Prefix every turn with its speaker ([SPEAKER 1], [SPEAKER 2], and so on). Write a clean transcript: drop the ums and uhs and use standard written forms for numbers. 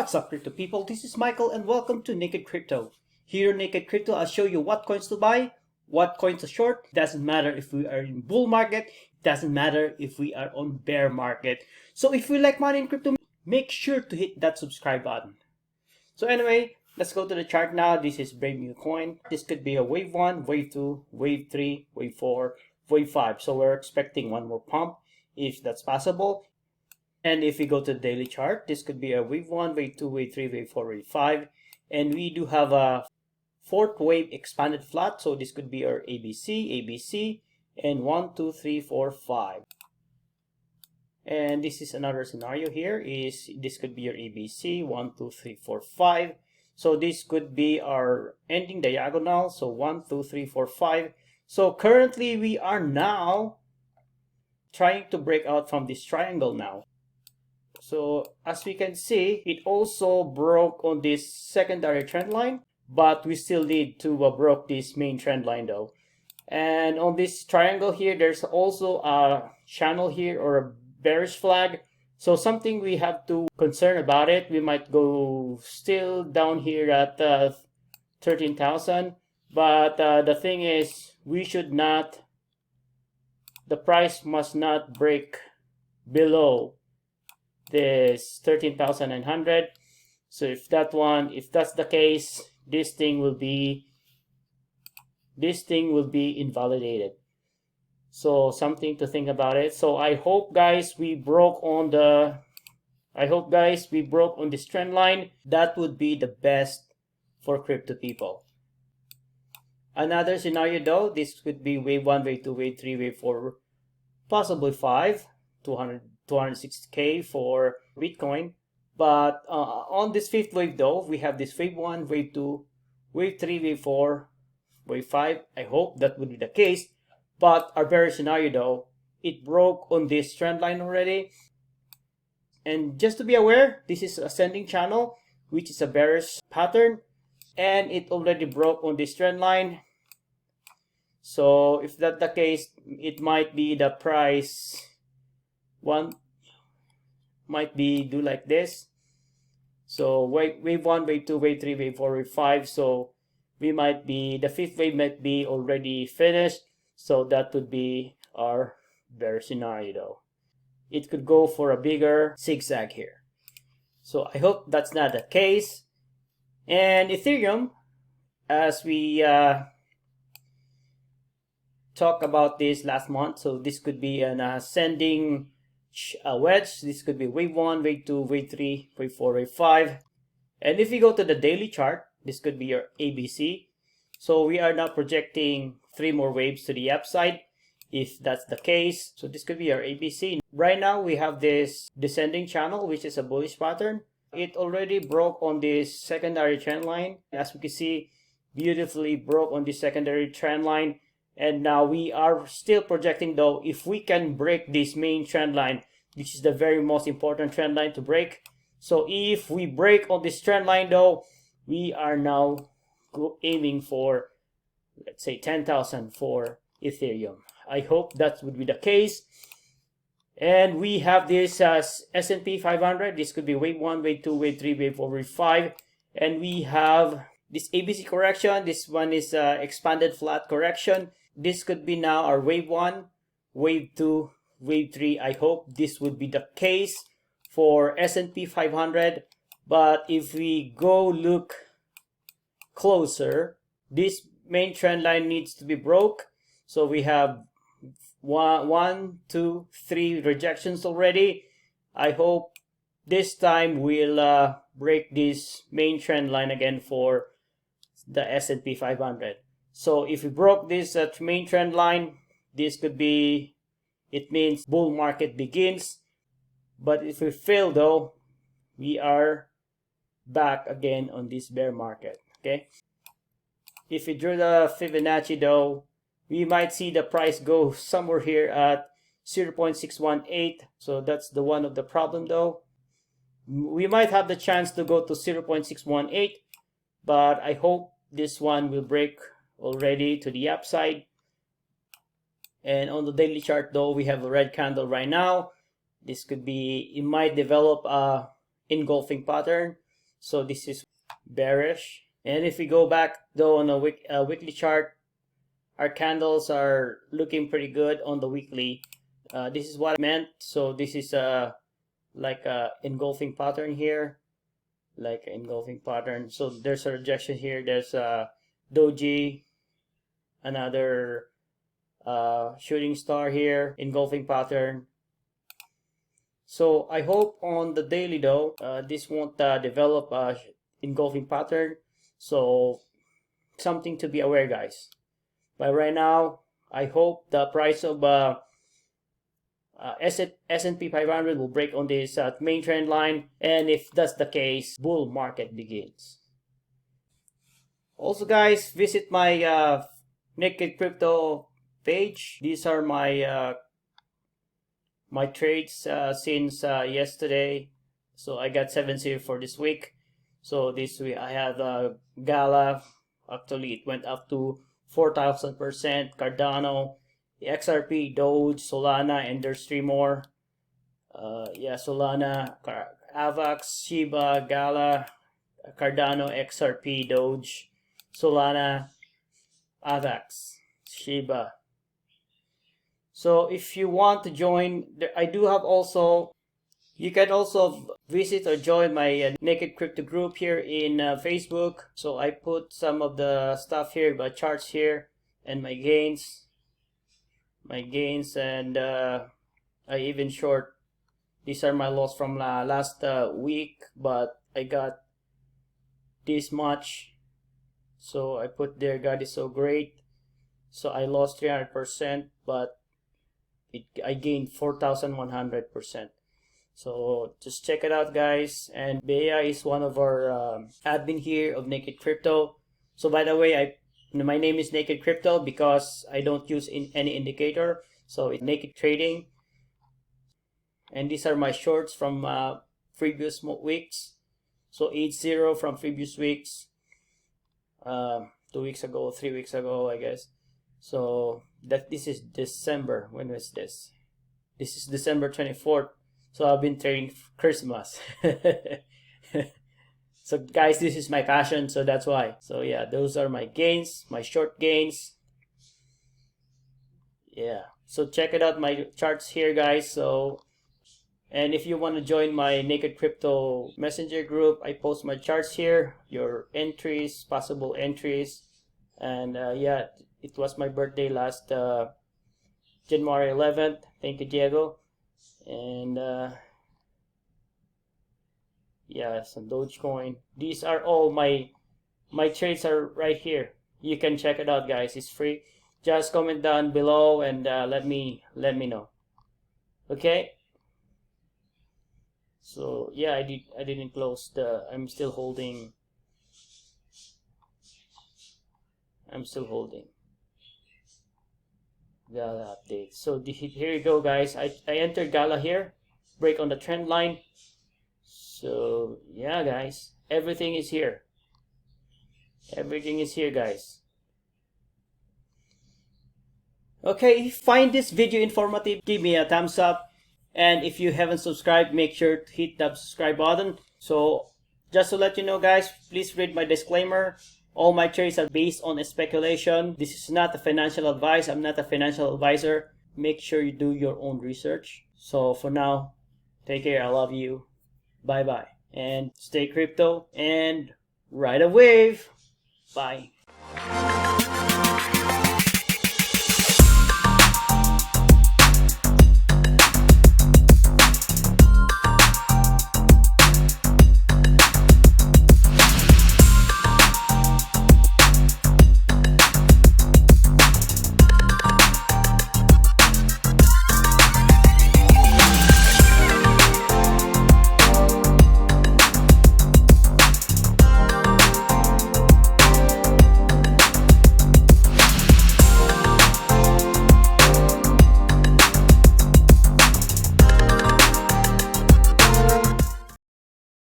[SPEAKER 1] What's up, crypto people? This is Michael and welcome to Naked Crypto. Here on Naked Crypto, I'll show you what coins to buy, what coins to short. It doesn't matter if we are in bull market, it doesn't matter if we are on bear market. So if you like money in crypto, make sure to hit that subscribe button. So anyway, let's go to the chart now. This is brand new coin. This could be a wave 1, wave 2, wave 3, wave 4, wave 5. So we're expecting one more pump if that's possible. And if we go to the daily chart, this could be a wave 1, wave 2, wave 3, wave 4, wave 5. And we do have a fourth wave expanded flat. So this could be our ABC, and 1, 2, 3, 4, 5. And this is another scenario here. This could be your ABC, 1, 2, 3, 4, 5. So this could be our ending diagonal. So 1, 2, 3, 4, 5. So currently we are now trying to break out from this triangle now. So as we can see, it also broke on this secondary trend line, but we still need to broke this main trend line though. And on this triangle here, there's also a channel here or a bearish flag. So something we have to concern about it. We might go still down here at 13,000, but the thing is, we should not, the price must not break below this 13,900. So if that's the case, this thing will be invalidated. So something to think about it. So I hope guys we broke on this trend line. That would be the best for crypto people. Another scenario though, this could be wave 1, wave 2, wave 3, wave 4, possibly 5, 260k for Bitcoin. But on this fifth wave though, we have this wave 1, wave 2, wave 3, wave 4, wave 5. I hope that would be the case. But our bearish scenario though, it broke on this trend line already. And just to be aware, this is ascending channel, which is a bearish pattern. And it already broke on this trend line. So if that's the case, it might be the price one might be do like this. So wave 1, wave 2, wave 3, wave 4, wave 5. So we might be, the fifth wave might be already finished. So that would be our bear scenario though. It could go for a bigger zigzag here. So I hope that's not the case. And Ethereum, as we talked about this last month, so this could be an ascending wedge. This could be wave 1, wave 2, wave 3, wave 4, wave 5. And if we go to the daily chart, this could be your ABC. So we are now projecting 3 more waves to the upside if that's the case. So this could be our ABC. Right now we have this descending channel, which is a bullish pattern. It already broke on this secondary trend line. As we can see, beautifully broke on this secondary trend line. And now we are still projecting though, if we can break this main trend line, which is the very most important trend line to break. So if we break on this trend line though, we are now aiming for, let's say, 10,000 for Ethereum. I hope that would be the case. And we have this as S&P 500. This could be wave 1, wave 2, wave 3, wave 4, wave 5. And we have this ABC correction. This one is expanded flat correction. This could be now our wave 1, wave 2, wave 3. I hope this would be the case for S&P 500. But if we go look closer, this main trend line needs to be broke. So we have 1, 2, 3 rejections already. I hope this time we'll break this main trend line again for the S&P 500. So if we broke this main trend line, this could be, it means bull market begins. But if we fail though, we are back again on this bear market. Okay. If we drew the Fibonacci though, we might see the price go somewhere here at 0.618. So that's the one of the problem though. We might have the chance to go to 0.618, but I hope this one will break already to the upside. And on the daily chart though, we have a red candle right now. This could be, it might develop a engulfing pattern. So this is bearish. And if we go back though on a weekly chart, our candles are looking pretty good on the weekly. This is what I meant. So this is like a engulfing pattern here, like an engulfing pattern. So there's a rejection here. There's a doji, another shooting star here, engulfing pattern. So I hope on the daily though, this won't develop a engulfing pattern. So something to be aware, guys. But right now, I hope the price of S&P 500 will break on this main trend line, and if that's the case, bull market begins. Also, guys, visit my Naked Crypto page. These are my my trades since yesterday. So I got 70 for this week. So this week I have Gala. Actually, it went up to 4,000%. Cardano, XRP, Doge, Solana, and there's 3 more. Yeah, Solana, Avax, Shiba, Gala, Cardano, XRP, Doge, Solana, Avax, Shiba. So if you want to join, I do have also, you can also visit or join my Naked Crypto group here in Facebook. So I put some of the stuff here, my charts here, and my gains, and I even short. These are my loss from last week, but I got this much. So I put there, God is so great. So I lost 300%, but I gained 4,100%. So just check it out, guys. And Bea is one of our admin here of Naked Crypto. So by the way, my name is Naked Crypto because I don't use any indicator. So it's Naked Trading. And these are my shorts from previous weeks. So 80 from previous weeks. 2 weeks ago, 3 weeks ago, I guess. So this is December. When was this? This is December 24th. So I've been trading Christmas. So guys, this is my passion, so that's why. So yeah, those are my gains, my short gains. Yeah, so check it out, my charts here, guys. So, and if you want to join my Naked Crypto Messenger group, I post my charts here, your entries, possible entries. And yeah, it was my birthday last January 11th. Thank you, Diego. And yeah, some Dogecoin. These are all my trades are right here. You can check it out, guys. It's free. Just comment down below and let me know. Okay. So yeah, I didn't close the. I'm still holding. Gala update. So here you go, guys. I entered Gala here. Break on the trend line. So yeah, guys, everything is here. Everything is here, guys. Okay, if you find this video informative, give me a thumbs up. And if you haven't subscribed, make sure to hit the subscribe button. So just to let you know, guys, please read my disclaimer. All my trades are based on speculation. This is not a financial advice. I'm not a financial advisor. Make sure you do your own research. So for now, take care. I love you. Bye-bye. And stay crypto and ride a wave. Bye.